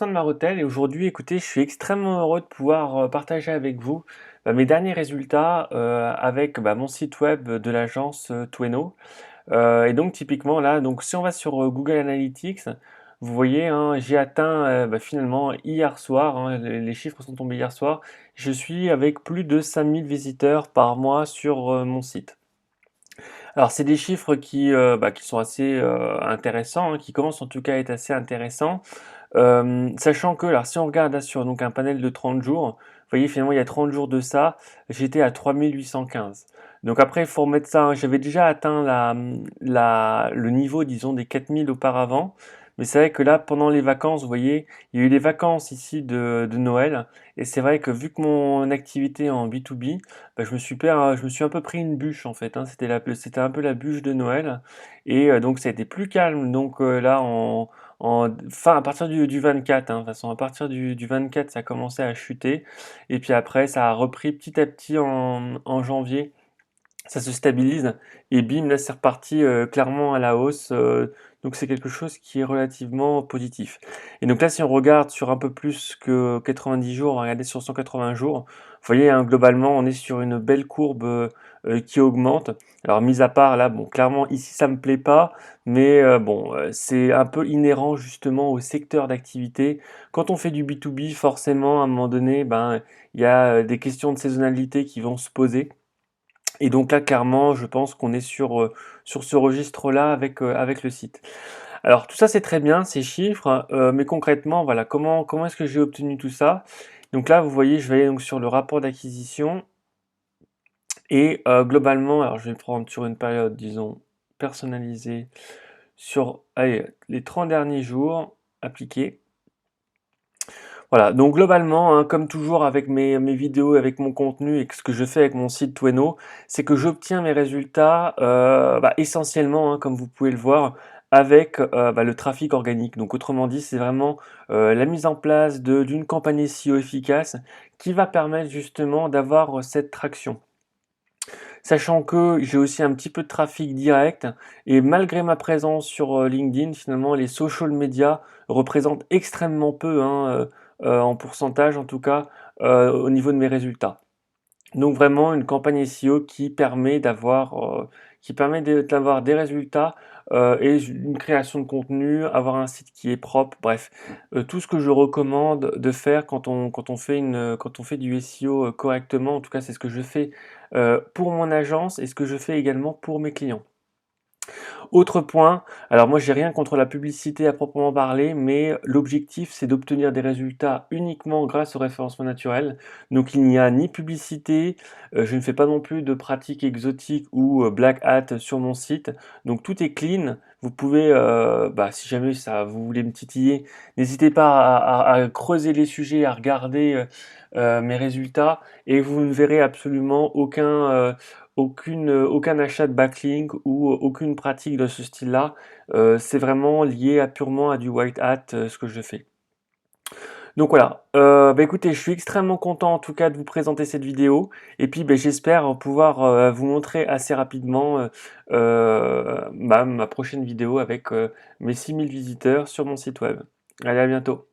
Alexandre Marotel et aujourd'hui, écoutez, je suis extrêmement heureux de pouvoir partager avec vous mes derniers résultats avec mon site web de l'agence Tweno. Et donc typiquement là, donc si on va sur Google Analytics, vous voyez, hein, j'ai atteint finalement hier soir, hein, les chiffres sont tombés hier soir, je suis avec plus de 5000 visiteurs par mois sur mon site. Alors c'est des chiffres qui sont assez intéressants, hein, qui commencent en tout cas à être assez intéressants. Sachant que, alors si on regarde là sur donc un panel de 30 jours, vous voyez finalement il y a 30 jours de ça, j'étais à 3815. Donc après il faut remettre ça, hein, j'avais déjà atteint le niveau disons des 4000 auparavant, mais c'est vrai que là pendant les vacances, vous voyez, il y a eu les vacances ici de Noël, et c'est vrai que vu que mon activité en B2B, je me suis un peu pris une bûche en fait, hein, c'était un peu la bûche de Noël, et donc ça a été plus calme donc là fin, à partir du 24, hein, de toute façon, à partir du 24, ça a commencé à chuter. Et puis après, ça a repris petit à petit en janvier. Ça se stabilise. Et bim, là, c'est reparti clairement à la hausse. Donc c'est quelque chose qui est relativement positif. Et donc là, si on regarde sur un peu plus que 90 jours, on va regarder sur 180 jours, vous voyez, hein, globalement, on est sur une belle courbe qui augmente. Alors, mis à part là, bon, clairement, ici, ça me plaît pas, mais c'est un peu inhérent justement au secteur d'activité. Quand on fait du B2B, forcément, à un moment donné, ben, il y a des questions de saisonnalité qui vont se poser. Et donc là, clairement, je pense qu'on est sur ce registre-là avec le site. Alors tout ça, c'est très bien, ces chiffres, mais concrètement, voilà, comment est-ce que j'ai obtenu tout ça? Donc là, vous voyez, je vais aller donc sur le rapport d'acquisition et globalement, alors je vais prendre sur une période, disons, personnalisée sur, allez, les 30 derniers jours, appliqués. Voilà, donc globalement, hein, comme toujours avec mes vidéos, avec mon contenu et que ce que je fais avec mon site Tweno, c'est que j'obtiens mes résultats essentiellement, hein, comme vous pouvez le voir, avec le trafic organique. Donc autrement dit, c'est vraiment la mise en place d'une campagne SEO efficace qui va permettre justement d'avoir cette traction. Sachant que j'ai aussi un petit peu de trafic direct et malgré ma présence sur LinkedIn, finalement, les social media représentent extrêmement peu, hein, en pourcentage en tout cas, au niveau de mes résultats. Donc vraiment une campagne SEO qui permet d'avoir des résultats et une création de contenu, avoir un site qui est propre, bref, tout ce que je recommande de faire quand on fait du SEO correctement. En tout cas, c'est ce que je fais pour mon agence et ce que je fais également pour mes clients. Autre point, alors moi j'ai rien contre la publicité à proprement parler, mais l'objectif c'est d'obtenir des résultats uniquement grâce au référencement naturel. Donc il n'y a ni publicité, je ne fais pas non plus de pratiques exotiques ou black hat sur mon site. Donc tout est clean. Vous pouvez, si jamais vous voulez me titiller, n'hésitez pas à creuser les sujets, à regarder mes résultats et vous ne verrez absolument aucun achat de backlink ou aucune pratique de ce style-là. C'est vraiment lié purement à du white hat, ce que je fais. Donc voilà, écoutez, je suis extrêmement content en tout cas de vous présenter cette vidéo et puis j'espère pouvoir vous montrer assez rapidement ma prochaine vidéo avec mes 6000 visiteurs sur mon site web. Allez, à bientôt.